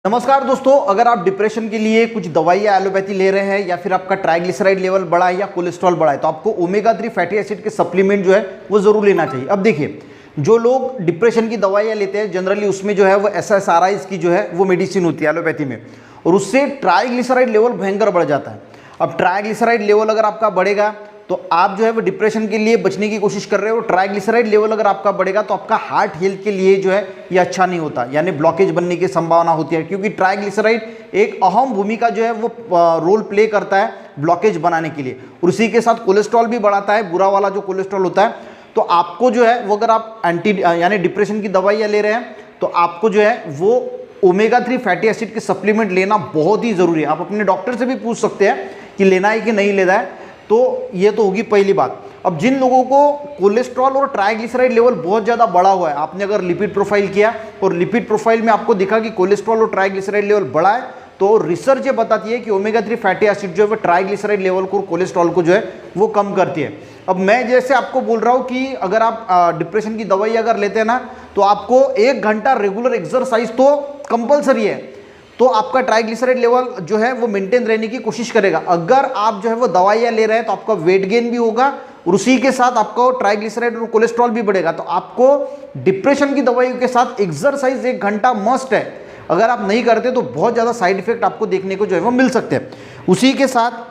नमस्कार दोस्तों, अगर आप डिप्रेशन के लिए कुछ दवाई या एलोपैथी ले रहे हैं या फिर आपका ट्राइग्लिसराइड लेवल बढ़ा है या कोलेस्ट्रॉल बढ़ा है तो आपको ओमेगा 3 फैटी एसिड के सप्लीमेंट जो है वो जरूर लेना चाहिए। अब देखिए, जो लोग डिप्रेशन की दवाइयाँ लेते हैं जनरली उसमें जो है वो SSRIs की जो है वो मेडिसिन होती है एलोपैथी में, और उससे ट्राइग्लिसराइड लेवल भयंकर बढ़ जाता है। अब ट्राइग्लिसराइड लेवल अगर आपका बढ़ेगा तो आप जो है वो डिप्रेशन के लिए बचने की कोशिश कर रहे हो। ट्राइग्लिसराइड लेवल अगर आपका बढ़ेगा तो आपका हार्ट हेल्थ के लिए जो है ये अच्छा नहीं होता, यानी ब्लॉकेज बनने की संभावना होती है, क्योंकि ट्राइग्लिसराइड एक अहम भूमिका जो है वो रोल प्ले करता है ब्लॉकेज बनाने के लिए, और उसी के साथ कोलेस्ट्रॉल भी बढ़ाता है, बुरा वाला जो कोलेस्ट्रॉल होता है। तो आपको जो है वो अगर आप यानी डिप्रेशन की दवाइयाँ ले रहे हैं तो आपको जो है वो ओमेगा 3 फैटी एसिड के सप्लीमेंट लेना बहुत ही ज़रूरी है। आप अपने डॉक्टर से भी पूछ सकते हैं कि लेना है कि नहीं लेना है। तो ये तो होगी पहली बात। अब जिन लोगों को कोलेस्ट्रॉल और ट्राइग्लिसराइड लेवल बहुत ज़्यादा बढ़ा हुआ है, आपने अगर लिपिड प्रोफाइल किया और लिपिड प्रोफाइल में आपको दिखा कि कोलेस्ट्रॉल और ट्राइग्लिसराइड लेवल बढ़ा है, तो रिसर्च ये बताती है कि ओमेगा 3 फैटी एसिड जो है वो ट्राइग्लिसराइड लेवल को, कोलेस्ट्रॉल को जो है वो कम करती है। अब मैं जैसे आपको बोल रहा हूँ कि अगर आप डिप्रेशन की दवाई अगर लेते हैं ना तो आपको 1 घंटा रेगुलर एक्सरसाइज तो कंपलसरी है, तो आपका ट्राइग्लिसराइड लेवल जो है वो मेंटेन रहने की कोशिश करेगा। अगर आप जो है वो दवाइयाँ ले रहे हैं तो आपका वेट गेन भी होगा और उसी के साथ आपका ट्राइग्लिसराइड और कोलेस्ट्रॉल भी बढ़ेगा। तो आपको डिप्रेशन की दवाइयों के साथ एक्सरसाइज 1 घंटा मस्ट है। अगर आप नहीं करते तो बहुत ज़्यादा साइड इफेक्ट आपको देखने को जो है वो मिल सकते हैं। उसी के साथ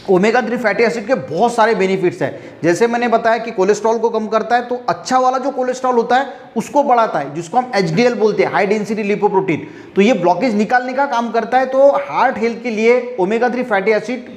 ओमेगा 3 फैटी एसिड के बहुत सारे बेनिफिट्स हैं। जैसे मैंने बताया कि कोलेस्ट्रॉल को कम करता है, तो अच्छा वाला जो कोलेस्ट्रॉल होता है उसको बढ़ाता है, जिसको हम HDL बोलते हैं, हाई डेंसिटी लिपोप्रोटीन। तो ये ब्लॉकेज निकालने का काम करता है। तो हार्ट हेल्थ के लिए ओमेगा 3 फैटी एसिड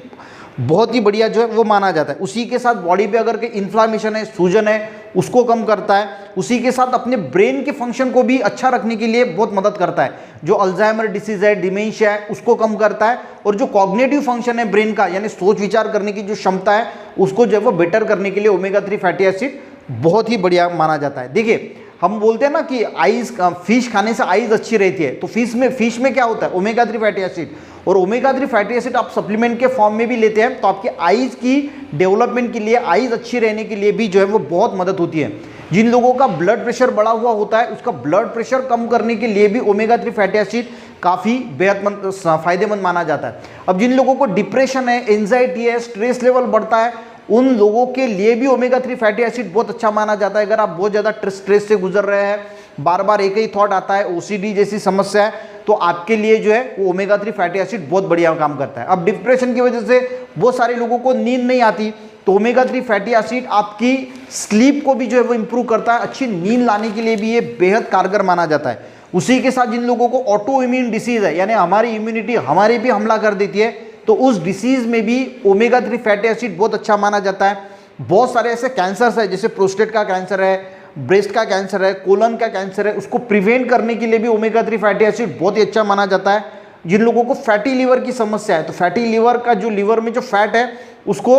बहुत ही बढ़िया जो है वो माना जाता है। उसी के साथ बॉडी पे अगर के इन्फ्लामेशन है, सूजन है, उसको कम करता है। उसी के साथ अपने ब्रेन के फंक्शन को भी अच्छा रखने के लिए बहुत मदद करता है। जो अल्जाइमर डिसीज है, डिमेंशिया है, उसको कम करता है। और जो कॉग्निटिव फंक्शन है ब्रेन का, यानी सोच विचार करने की जो क्षमता है, उसको जो है वो बेटर करने के लिए ओमेगा 3 फैटी एसिड बहुत ही बढ़िया माना जाता है। देखिए, हम बोलते हैं ना कि आइज, फिश खाने से आइज अच्छी रहती है, तो फिश में क्या होता है, ओमेगा 3 फैटी एसिड। और ओमेगा 3 फैटी एसिड आप सप्लीमेंट के फॉर्म में भी लेते हैं तो आपकी आइज की डेवलपमेंट के लिए, आइज अच्छी रहने के लिए भी जो है वो बहुत मदद होती है। जिन लोगों का ब्लड प्रेशर बढ़ा हुआ होता है उसका ब्लड प्रेशर कम करने के लिए भी ओमेगा 3 फैटी एसिड काफ़ी बेहद फायदेमंद माना जाता है। अब जिन लोगों को डिप्रेशन है, एंजाइटी है, स्ट्रेस लेवल बढ़ता है, उन लोगों के लिए भी ओमेगा 3 फैटी एसिड बहुत अच्छा माना जाता है। अगर आप बहुत ज़्यादा स्ट्रेस से गुजर रहे हैं, बार बार एक ही थॉट आता है, OCD जैसी समस्या है, तो आपके लिए जो है वो ओमेगा 3 फैटी एसिड बहुत बढ़िया काम करता है। अब डिप्रेशन की वजह से बहुत सारे लोगों को नींद नहीं आती, तो ओमेगा 3 फैटी एसिड आपकी स्लीप को भी जो है वो इंप्रूव करता है। अच्छी नींद लाने के लिए भी ये बेहद कारगर माना जाता है। उसी के साथ जिन लोगों को ऑटो इम्यून डिसीज है, यानी हमारी इम्यूनिटी हमारे भी हमला कर देती है, तो उस डिसीज में भी ओमेगा 3 फैटी एसिड बहुत अच्छा माना जाता है। बहुत सारे ऐसे कैंसर्स है, जैसे प्रोस्टेट का कैंसर है, ब्रेस्ट का कैंसर है, कोलन का कैंसर है, उसको प्रिवेंट करने के लिए भी ओमेगा 3 फैटी एसिड बहुत ही अच्छा माना जाता है। जिन लोगों को फैटी लीवर की समस्या है, तो फैटी लीवर का जो लीवर में जो फैट है उसको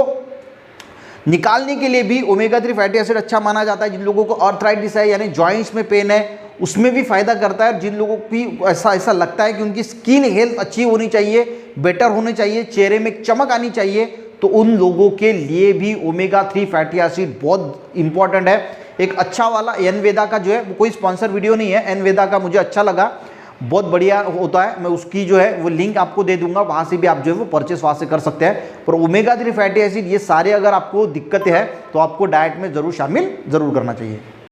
निकालने के लिए भी ओमेगा 3 फैटी एसिड अच्छा माना जाता है। जिन लोगों को आर्थराइटिस है, यानी जॉइंट्स में पेन है, उसमें भी फायदा करता है। जिन लोगों को ऐसा लगता है कि उनकी स्किन हेल्थ अच्छी होनी चाहिए, बेटर होनी चाहिए, चेहरे में चमक आनी चाहिए, तो उन लोगों के लिए भी ओमेगा 3 फैटी एसिड बहुत इंपॉर्टेंट है। एक अच्छा वाला एनवेदा का जो है, वो कोई स्पॉन्सर वीडियो नहीं है, एनवेदा का मुझे अच्छा लगा, बहुत बढ़िया होता है। मैं उसकी जो है वो लिंक आपको दे दूंगा, वहाँ से भी आप जो है वो परचेस वहाँ से कर सकते हैं। पर ओमेगा 3 फैटी एसिड ये सारे अगर आपको दिक्कतें हैं तो आपको डाइट में ज़रूर शामिल ज़रूर करना चाहिए।